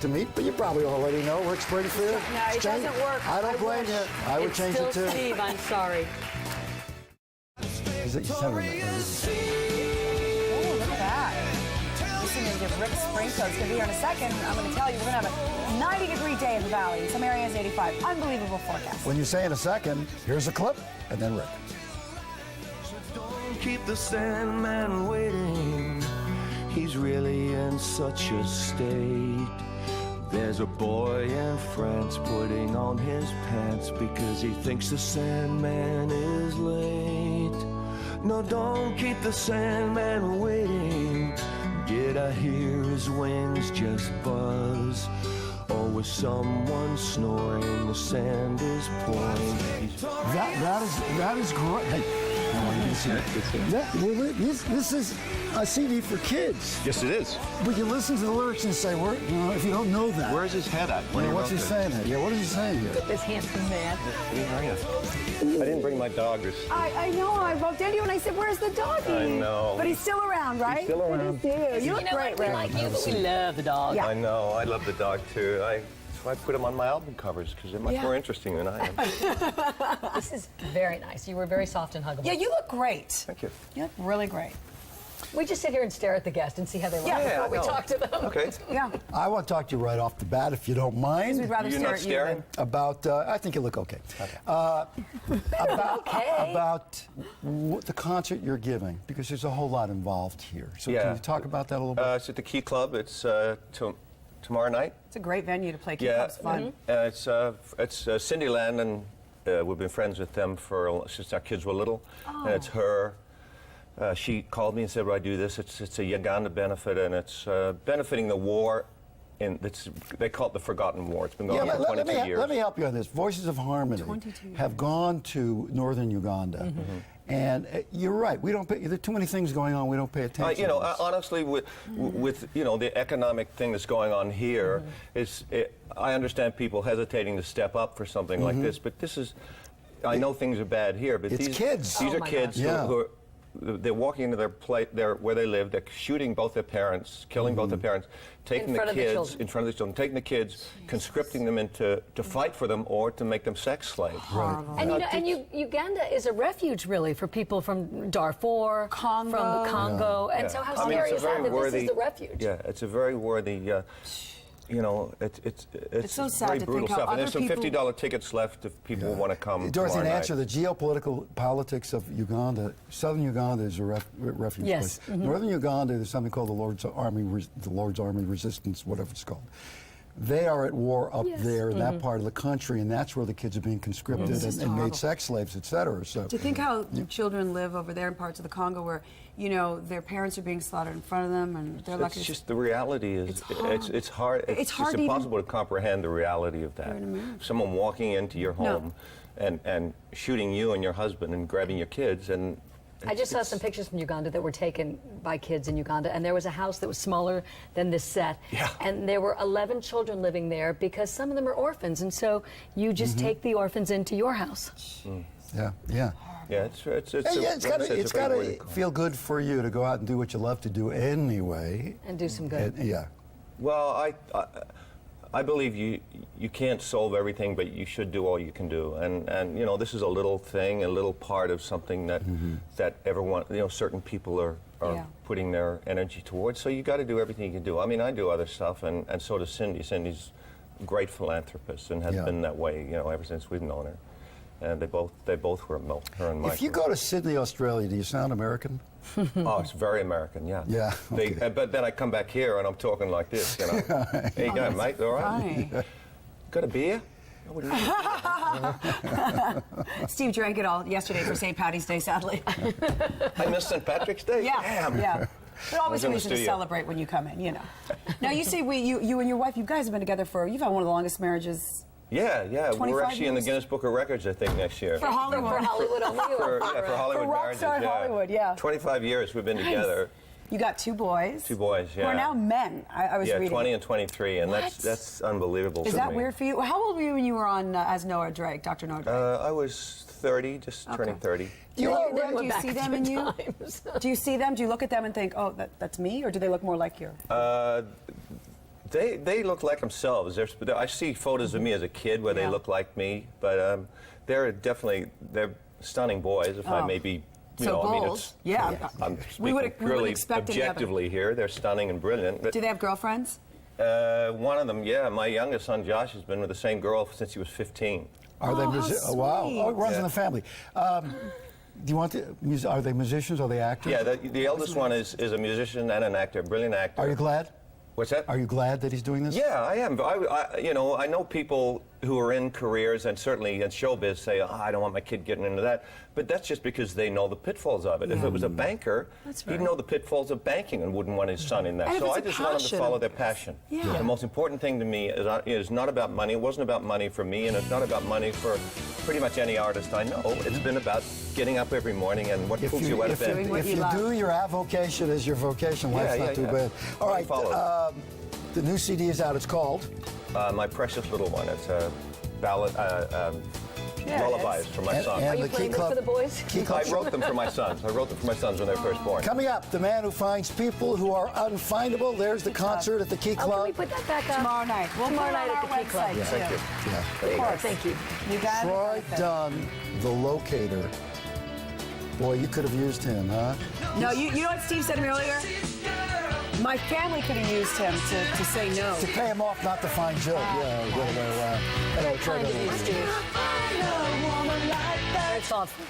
to meet, but you probably already know. Work Springfield. No, it doesn't work. I don't blame you. I would change it too. Steve, I'm sorry. Is it Oh, look at that. Listening to Rick Springfield. It's going to be here in a second. I'm going to tell you, we're going to have a 90-degree day in the valley. In some areas, 85. Unbelievable forecast. When you say in a second, here's a clip, and then Rick. Don't keep the Sandman waiting. He's really in such a state. There's a boy in France putting on his pants because he thinks the Sandman is late. No, don't keep the Sandman waiting. Did I hear his wings just buzz? Or was someone snoring? The sand is pouring. That is great. Hey, I want you to see it. This is a CD for kids. Yes, it is. But you listen to the lyrics and say, if you don't know that. Where's his head at? What's he saying here? Yeah, what is he saying here? This handsome man. I didn't bring my dog. I know. I bumped into you and I said, "Where's the doggy?" I know. But he's still around, right? He's still around. Good to see you. You look great, Rick. We like you, but we love the dog. Yeah. I know. I love the dog too. So I put him on my album covers because they're much more interesting than I am. This is very nice. You were very soft and huggable. Yeah, you look great. Thank you. You look really great. We just sit here and stare at the guest and see how they look Yeah, before we I know. talk to them. Okay. Yeah. I want to talk to you right off the bat, if you don't mind. We'd rather You're stare not at you staring? About, I think you look okay. Okay. About the concert you're giving, because there's a whole lot involved here. So Yeah. can you talk about that a little bit? It's at the Key Club. It's tomorrow night. It's a great venue to play. Yeah. It's fun. It's Cindyland, and we've been friends with them since our kids were little. And it's her. She called me and said, "Would I do this?" It's a Uganda benefit, and it's benefiting the war. They call it the Forgotten War. It's been going on for 22 years. Let me help you on this. Voices of Harmony 22 years. have gone to northern Uganda. And you're right. There are too many things going on. We don't pay attention. Honestly, with the economic thing that's going on here, I understand people hesitating to step up for something like this. But this is, I know things are bad here, but It's kids. These Oh are my kids God. who are. They're walking into where they live. They're shooting both their parents, killing both their parents, taking In front the of the kids children. in front of the children, taking the kids, conscripting them to fight for them or to make them sex slaves. And Uganda is a refuge, really, for people from Darfur, Congo. from the Congo. And so how scary is that this is the refuge? Yeah, it's a very worthy. It's so sad very to brutal think how stuff. And other there's some people- $50 tickets left if people want to come. Dorothy, tomorrow to night. answer the geopolitical politics of Uganda, southern Uganda is a refuge Yes. place. Northern Uganda, there's something called the Lord's Army Resistance, whatever it's called. They are at war up there in that part of the country, and that's where the kids are being conscripted and made sex slaves, et cetera. So, Do you think how children live over there in parts of the Congo where, their parents are being slaughtered in front of them and they're lucky? It's just the reality is it's hard. It's hard just to even- impossible to comprehend the reality of that. Someone walking into your home and shooting you and your husband and grabbing your kids and. I just saw some pictures from Uganda that were taken by kids in Uganda, and there was a house that was smaller than this set. Yeah. And there were 11 children living there because some of them are orphans, and so you just take the orphans into your house. yeah. Yeah, it's It's got to feel good for you to go out and do what you love to do anyway. And do some good. Yeah. Well, I believe you can't solve everything, but you should do all you can do. And this is a little thing, a little part of something that everyone, certain people are putting their energy towards. So you got to do everything you can do. I mean, I do other stuff, and so does Cindy. Cindy's a great philanthropist and has been that way, ever since we've known her. And they both were her and Mike. If you go to Sydney, Australia, do you sound American? Oh, it's very American, yeah. Yeah. Okay. But then I come back here and I'm talking like this, Hey, you going, mate? All right? Funny. Got a beer? Steve drank it all yesterday for St. Patty's Day, sadly. I missed St. Patrick's Day? Damn. Yeah. But always a in the reason to studio. celebrate when you come in, Now, you say you and your wife, you guys have been together you've had one of the longest marriages. Yeah. 25 We're actually in the years? Guinness Book of Records, I think, next year. For Hollywood. For Hollywood only? For Hollywood For rock marriages, star yeah. Hollywood, yeah. 25 years we've been together. You got two boys. Two boys, Who are now men, I was reading. 20 and 23, and What? that's unbelievable Is to that me. weird for you? How old were you when you were on as Noah Drake, Dr. Noah Drake? I was 30, just turning 30. Do you Went back see a them few in you? times. Do you see them? Do you look at them and think, oh, that's me? Or do they look more like you? They look like themselves. I see photos of me as a kid where they look like me, but they're stunning boys. If I may be, you know, I mean, it's, I'm speaking purely objectively here. They're stunning and brilliant. But do they have girlfriends? One of them, yeah. My youngest son Josh has been with the same girl since he was 15. Are they wow? Oh, it runs in the family. Do you want are they musicians? Are they actors? Yeah, the eldest one is a musician and an actor, a brilliant actor. Are you glad? What's that? Are you glad that he's doing this? Yeah, I am. You know, I know people who are in careers and certainly in showbiz say, I don't want my kid getting into that. But that's just because they know the pitfalls of it. If it was a banker, he'd know the pitfalls of banking and wouldn't want his son in that. And so I just want him to follow their passion. The most important thing to me is not about money. It wasn't about money for me, and it's not about money for pretty much any artist I know. It's been about getting up every morning and what pulls you out of bed. If you do your avocation as your vocation, life's not too bad. All right, the new CD is out. It's called? My Precious Little One. It's a ballad, lullabies for my son. Are you playing this for the boys? I wrote them for my sons. I wrote them for my sons when they were first born. Coming up, the man who finds people who are unfindable. There's the concert at the Key Club. Can we put that back up? Tomorrow night. Tomorrow night at the Key Club. Thank you. Yeah. Of course. Thank you. You got Troy Dunn, the locator. Boy, you could have used him, huh? No, you know what Steve said to me earlier? My family could have used him to say no. To pay him off, not to find Jill. Yeah, the other way around. Anyway, Troy Kind of Dunn. you, Steve. Very thoughtful.